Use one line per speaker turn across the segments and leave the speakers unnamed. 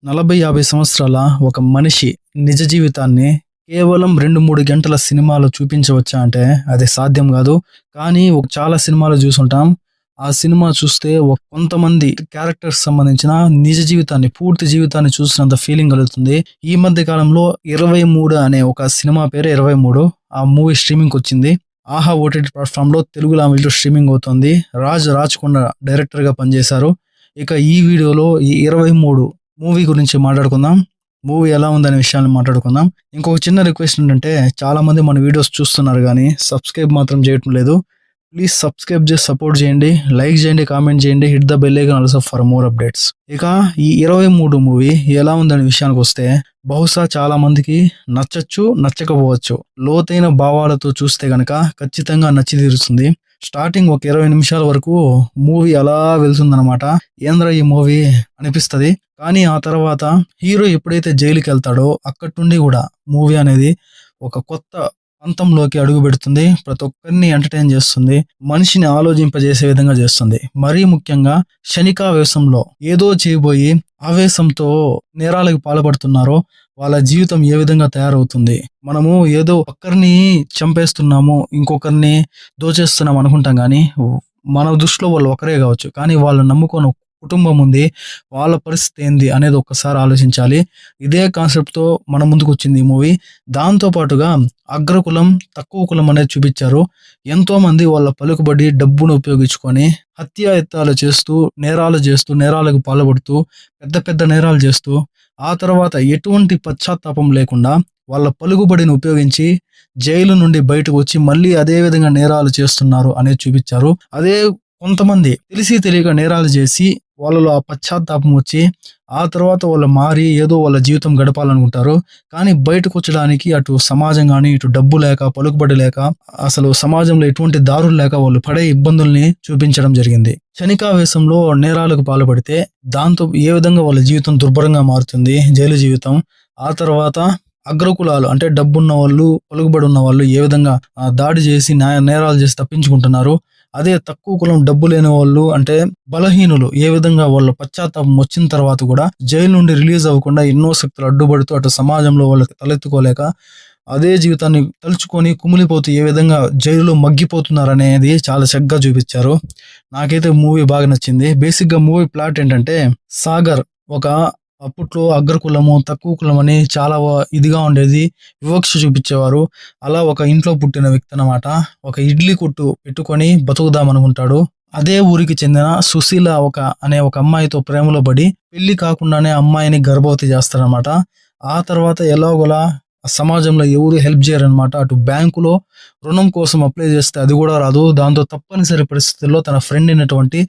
40-50 సంవత్సరాల ఒక మనిషి నిజ జీవితాన్ని కేవలం 2-3 గంటల సినిమాలో చూపించవచ్చా అంటే అది సాధ్యం కాదు. కానీ చాలా సినిమాలు చూసుంటాం. ఆ సినిమా చూస్తే కొంతమంది క్యారెక్టర్స్ సంబంధించిన నిజ జీవితాన్ని, పూర్తి జీవితాన్ని చూసినంత ఫీలింగ్ కలుగుతుంది. ఈ మధ్య కాలంలో 23 అనే ఒక సినిమా పేరు 23. ఆ మూవీ స్ట్రీమింగ్‌కొచ్చింది. ఆహా ఓటీటీ ప్లాట్‌ఫామ్‌లో తెలుగు లాంగ్వేజ్‌లో స్ట్రీమింగ్ అవుతుంది. రాచకొండ డైరెక్టర్‌గా పనిచేశారు. ఇక ఈ వీడియోలో ఈ 23 మూవీ గురించి మాట్లాడుకుందాం. మూవీ ఎలా ఉందనే విషయాన్ని మాట్లాడుకుందాం. ఇంకొక చిన్న రిక్వెస్ట్ ఏంటంటే, చాలా మంది మన వీడియోస్ చూస్తున్నారు గానీ సబ్స్క్రైబ్ మాత్రం చేయటం లేదు. ప్లీజ్ సబ్స్క్రైబ్ చేసి సపోర్ట్ చేయండి. లైక్ చేయండి, కామెంట్ చేయండి. Hit the bell icon also for more updates. ఇక ఈ 23 మూవీ ఎలా ఉందనే విషయానికి వస్తే, బహుశా చాలా మందికి నచ్చచ్చు, నచ్చకపోవచ్చు. లోతైన భావాలతో చూస్తే గనక ఖచ్చితంగా నచ్చి తీరుతుంది. స్టార్టింగ్ ఒక 20 నిమిషాల వరకు మూవీ అలా వెళ్తుందన్నమాట. ఏంద్రా ఈ మూవీ అనిపిస్తది. కానీ ఆ తర్వాత హీరో ఎప్పుడైతే జైలుకి వెళ్తాడో అక్కడి నుండి కూడా మూవీ అనేది ఒక కొత్త పంతంలోకి అడుగు పెడుతుంది. ప్రతి ఒక్కరిని ఎంటర్టైన్ చేస్తుంది. మనిషిని ఆలోచింపజేసే విధంగా చేస్తుంది. మరీ ముఖ్యంగా క్షణికావేశంలో ఏదో చేయబోయి ఆవేశంతో నేరాలకు పాల్పడుతున్నారో వాళ్ళ జీవితం ఏ విధంగా తయారవుతుంది. మనము ఏదో ఒక్కరిని చంపేస్తున్నాము, ఇంకొకరిని దోచేస్తున్నాం అనుకుంటాం కానీ మన దృష్టిలో వాళ్ళు ఒకరే కావచ్చు. కానీ వాళ్ళు నమ్ముకొని కుటుంబం ఉంది. వాళ్ళ పరిస్థితి ఏంది అనేది ఒక్కసారి ఆలోచించాలి. ఇదే కాన్సెప్ట్‌తో మన ముందుకు వచ్చింది ఈ మూవీ. దాంతో పాటుగా అగ్రకులం, తక్కువ కులం అనేది చూపించారు. ఎంతో మంది వాళ్ళ పలుకుబడి, డబ్బును ఉపయోగించుకొని హత్యాయత్నాలు చేస్తూ, నేరాలకు పాల్పడుతూ, పెద్ద పెద్ద నేరాలు చేస్తూ, ఆ తర్వాత ఎటువంటి పశ్చాత్తాపం లేకుండా వాళ్ళ పలుకుబడిని ఉపయోగించి జైలు నుండి బయటకు వచ్చి మళ్ళీ అదే విధంగా నేరాలు చేస్తున్నారు అనేది చూపించారు. అదే కొంతమంది తెలిసి తెలియక నేరాలు చేసి వాళ్ళలో ఆ పశ్చాత్తాపం వచ్చి ఆ తర్వాత వాళ్ళు మారి ఏదో వాళ్ళ జీవితం గడపాలనుకుంటారు. కానీ బయటకు వచ్చడానికి అటు సమాజం కానీ, ఇటు డబ్బు లేక, పలుకుబడి లేక, అసలు సమాజంలో ఎటువంటి దారులు లేక వాళ్ళు పడే ఇబ్బందుల్ని చూపించడం జరిగింది. క్షణికావేశంలో నేరాలకు పాల్పడితే దాంతో ఏ విధంగా వాళ్ళ జీవితం దుర్భరంగా మారుతుంది, జైలు జీవితం. ఆ తర్వాత అగ్రకులాలు అంటే డబ్బున్న వాళ్ళు, పలుకుబడి ఉన్న వాళ్ళు ఏ విధంగా దాడి చేసి నేరాలు చేసి తప్పించుకుంటున్నారు. అదే తక్కువ కులం, డబ్బు లేని వాళ్ళు అంటే బలహీనులు ఏ విధంగా వాళ్ళ పశ్చాత్తాపం వచ్చిన తర్వాత కూడా జైలు నుండి రిలీజ్ అవ్వకుండా ఎన్నో శక్తులు అడ్డుపడుతూ అటు సమాజంలో వాళ్ళకి తలెత్తుకోలేక అదే జీవితాన్ని తలుచుకొని కుమిలిపోతూ ఏ విధంగా జైలులో మగ్గిపోతున్నారు అనేది చాలా చక్కగా చూపించారు. నాకైతే మూవీ బాగా నచ్చింది. బేసిక్గా మూవీ ప్లాట్ ఏంటంటే, సాగర్ ఒక అప్పట్లో అగ్రకులము, తక్కువ కులం అని చాలా ఇదిగా ఉండేది, వివక్ష చూపించేవారు. అలా ఒక ఇంట్లో పుట్టిన వ్యక్తి అన్నమాట. ఒక ఇడ్లీ కొట్టు పెట్టుకొని బతుకుదాం అనుకుంటాడు. అదే ఊరికి చెందిన సుశీల అనే ఒక అమ్మాయితో ప్రేమలో పడి పెళ్లి కాకుండానే అమ్మాయిని గర్భవతి చేస్తారనమాట. ఆ తర్వాత ఎలాగోలా సమాజంలో ఎవరు హెల్ప్ చేయరనమాట. అటు బ్యాంకులో రుణం కోసం అప్లై చేస్తే అది కూడా రాదు. దాంతో తప్పనిసరి పరిస్థితుల్లో తన ఫ్రెండ్ అయినటువంటి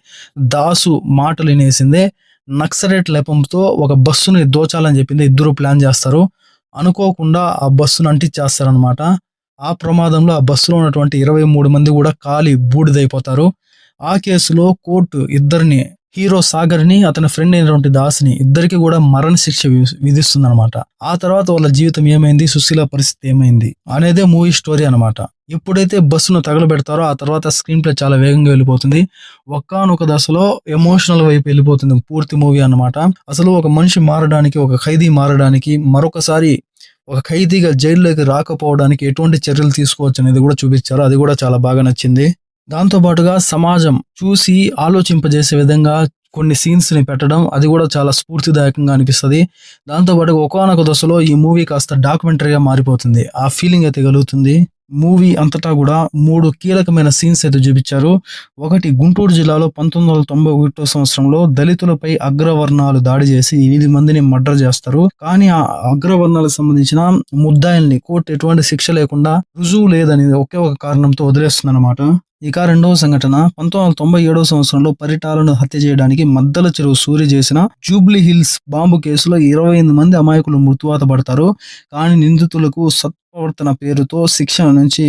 దాసు మాటలు వినేసిందే నక్సలైట్ లేపంతో ఒక బస్సుని దోచాలని చెప్పింది. ఇద్దరు ప్లాన్ చేస్తారు. అనుకోకుండా ఆ బస్సును అంటించేస్తారనమాట. ఆ ప్రమాదంలో ఆ బస్సులో ఉన్నటువంటి 23 మంది కూడా కాలి బూడిదైపోతారు. ఆ కేసులో కోర్టు ఇద్దరిని, హీరో సాగర్ని, అతని ఫ్రెండ్ అయినటువంటి దాస్ని, ఇద్దరికి కూడా మరణ శిక్ష విధిస్తుందన్నమాట. ఆ తర్వాత వాళ్ళ జీవితం ఏమైంది, సుశీల పరిస్థితి ఏమైంది అనేదే మూవీ స్టోరీ అనమాట. ఎప్పుడైతే బస్సును తగలబెడతారో ఆ తర్వాత స్క్రీన్ ప్లే చాలా వేగంగా వెళ్ళిపోతుంది. ఒకానొక దశలో ఎమోషనల్ వైపు వెళ్ళిపోతుంది పూర్తి మూవీ అన్నమాట. అసలు ఒక మనిషి మారడానికి, ఒక ఖైదీ మారడానికి, మరొకసారి ఒక ఖైదీగా జైల్లోకి రాకపోవడానికి ఎటువంటి చర్యలు తీసుకోవచ్చు అనేది కూడా చూపించారు. అది కూడా చాలా బాగా నచ్చింది. దాంతో పాటుగా సమాజం చూసి ఆలోచింపజేసే విధంగా కొన్ని సీన్స్ ని పెట్టడం, అది కూడా చాలా స్ఫూర్తిదాయకంగా అనిపిస్తుంది. దాంతో పాటు ఒకానొక దశలో ఈ మూవీ కాస్త డాక్యుమెంటరీగా మారిపోతుంది. ఆ ఫీలింగ్ అయితే కలుగుతుంది. మూవీ అంతటా కూడా 3 కీలకమైన సీన్స్ అయితే చూపించారు. ఒకటి, గుంటూరు జిల్లాలో 1991 సంవత్సరంలో దళితులపై అగ్రవర్ణాలు దాడి చేసి 8 మందిని మర్డర్ చేస్తారు. కానీ ఆ అగ్రవర్ణాలకు సంబంధించిన ముద్దాయిల్ని కోర్టు ఎటువంటి శిక్ష లేకుండా, రుజువు లేదని ఒకే ఒక కారణంతో వదిలేస్తుంది అనమాట. ఇక రెండవ సంఘటన, 1997 సంవత్సరంలో పరిటాలను హత్య చేయడానికి మద్దల చెరువు సూరి చేసిన జూబ్లీ హిల్స్ బాంబు కేసులో 28 మంది అమాయకులు మృత్యువాత పడతారు. కానీ నిందితులకు సత్ప్రవర్తన పేరుతో శిక్ష నుంచి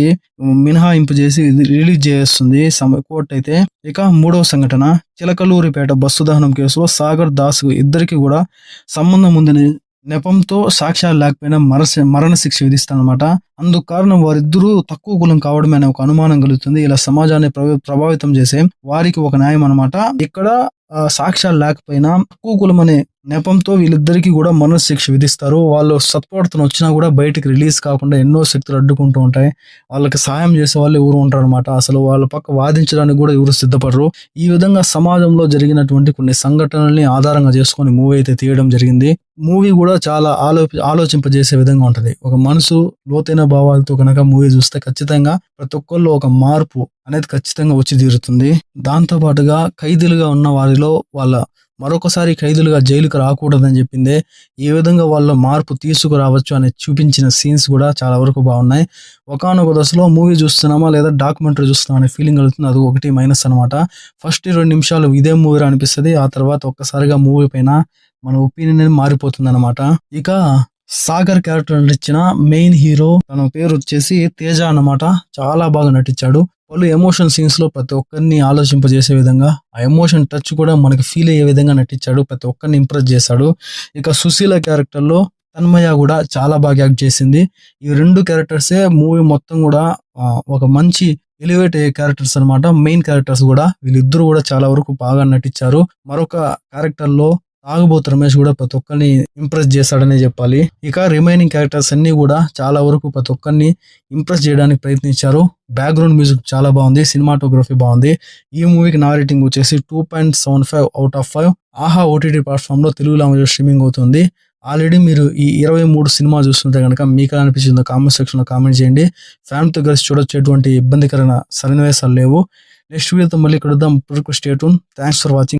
మినహాయింపు చేసి రిలీజ్ చేస్తుంది కోర్టు అయితే. ఇక మూడవ సంఘటన, చిలకలూరిపేట బస్సు దహనం కేసులో సాగర్, దాస్ ఇద్దరికి కూడా సంబంధం ఉందని నెపంతో సాక్ష్యాలు లేకపోయినా మరణ శిక్ష విధిస్తానమాట. అందుకు కారణం వారిద్దరూ తక్కువ కులం కావడమే అనే ఒక అనుమానం కలుగుతుంది. ఇలా సమాజాన్ని ప్రభావితం చేసే వారికి ఒక న్యాయం అన్నమాట. ఇక్కడ సాక్ష్యాలు లేకపోయినా తక్కువ కులం అనే నెపంతో వీళ్ళిద్దరికీ కూడా మనశ్శిక్ష విధిస్తారు. వాళ్ళు సత్ప్రవర్తన వచ్చినా కూడా బయటికి రిలీజ్ కాకుండా ఎన్నో శక్తులు అడ్డుకుంటూ ఉంటాయి. వాళ్ళకి సాయం చేసే వాళ్ళు ఎవరు ఉంటారు అనమాట. అసలు వాళ్ళ పక్క వాదించడానికి కూడా ఎవరు సిద్ధపడరు. ఈ విధంగా సమాజంలో జరిగినటువంటి కొన్ని సంఘటనల్ని ఆధారంగా చేసుకొని మూవీ అయితే తీయడం జరిగింది. మూవీ కూడా చాలా ఆలోచింపజేసే విధంగా ఉంటది. ఒక మనసు లోతైన భావాలతో కనుక మూవీ చూస్తే ఖచ్చితంగా ప్రతి ఒక్కళ్ళు ఒక మార్పు అనేది ఖచ్చితంగా వచ్చి తీరుతుంది. దాంతో పాటుగా ఖైదీలుగా ఉన్న వారిలో వాళ్ళ మరొకసారి ఖైదీలుగా జైలుకు రాకూడదని చెప్పిందే. ఈ విధంగా వాళ్ళ మార్పు తీసుకురావచ్చు అని చూపించిన సీన్స్ కూడా చాలా వరకు బాగున్నాయి. ఒకానొక దశలో మూవీ చూస్తున్నామా లేదా డాక్యుమెంటరీ చూస్తున్నామా అనే ఫీలింగ్ కలుగుతుంది. అది ఒకటి మైనస్ అనమాట. ఫస్ట్ 20 నిమిషాలు ఇదే మూవీ అనిపిస్తుంది. ఆ తర్వాత ఒక్కసారిగా మూవీ పైన మన ఒపీనియన్ అనేది మారిపోతుంది అనమాట. ఇక సాగర్ క్యారెక్టర్ నటించిన మెయిన్ హీరో తన పేరు వచ్చేసి తేజ అన్నమాట. చాలా బాగా నటించాడు. పలు ఎమోషన్ సీన్స్ లో ప్రతి ఒక్కరిని ఆలోచింపజేసే విధంగా ఆ ఎమోషన్ టచ్ కూడా మనకి ఫీల్ అయ్యే విధంగా నటించాడు. ప్రతి ఒక్కరిని ఇంప్రెస్ చేశాడు. ఇక సుశీల క్యారెక్టర్ లో తన్మయ కూడా చాలా బాగా యాక్ట్ చేసింది. ఈ రెండు క్యారెక్టర్సే మూవీ మొత్తం కూడా ఒక మంచి ఎలివేట్ అయ్యే క్యారెక్టర్స్ అనమాట. మెయిన్ క్యారెక్టర్స్ కూడా వీళ్ళిద్దరూ కూడా చాలా వరకు బాగా నటించారు. మరొక క్యారెక్టర్ లో తాగుబోతు రమేష్ కూడా ప్రతి ఒక్కరిని ఇంప్రెస్ చేశాడనే చెప్పాలి. ఇక రిమైనింగ్ క్యారెక్టర్స్ అన్ని కూడా చాలా వరకు ప్రతి ఒక్కరిని ఇంప్రెస్ చేయడానికి ప్రయత్నించారు. బ్యాక్గ్రౌండ్ మ్యూజిక్ చాలా బాగుంది. సినిమాటోగ్రఫీ బాగుంది. ఈ మూవీకి నా రేటింగ్ వచ్చేసి 2.75/5. ఆహా ఓటీటీ ప్లాట్ఫామ్ లో తెలుగు లాంగ్వేజ్ స్ట్రీమింగ్ అవుతుంది. ఆల్రెడీ మీరు ఈ 23 సినిమా చూస్తుంటే కనుక మీకు ఎలా అనిపించిందో కామెంట్ సెక్షన్ లో కామెంట్ చేయండి. ఫ్యామిలీతో కలిసి చూడొచ్చేటువంటి ఇబ్బందికరమైన సన్నివేశాలు లేవు. నెక్స్ట్ వీడియోతో మళ్ళీ కలుద్దాం. Stay tune. Thanks for watching.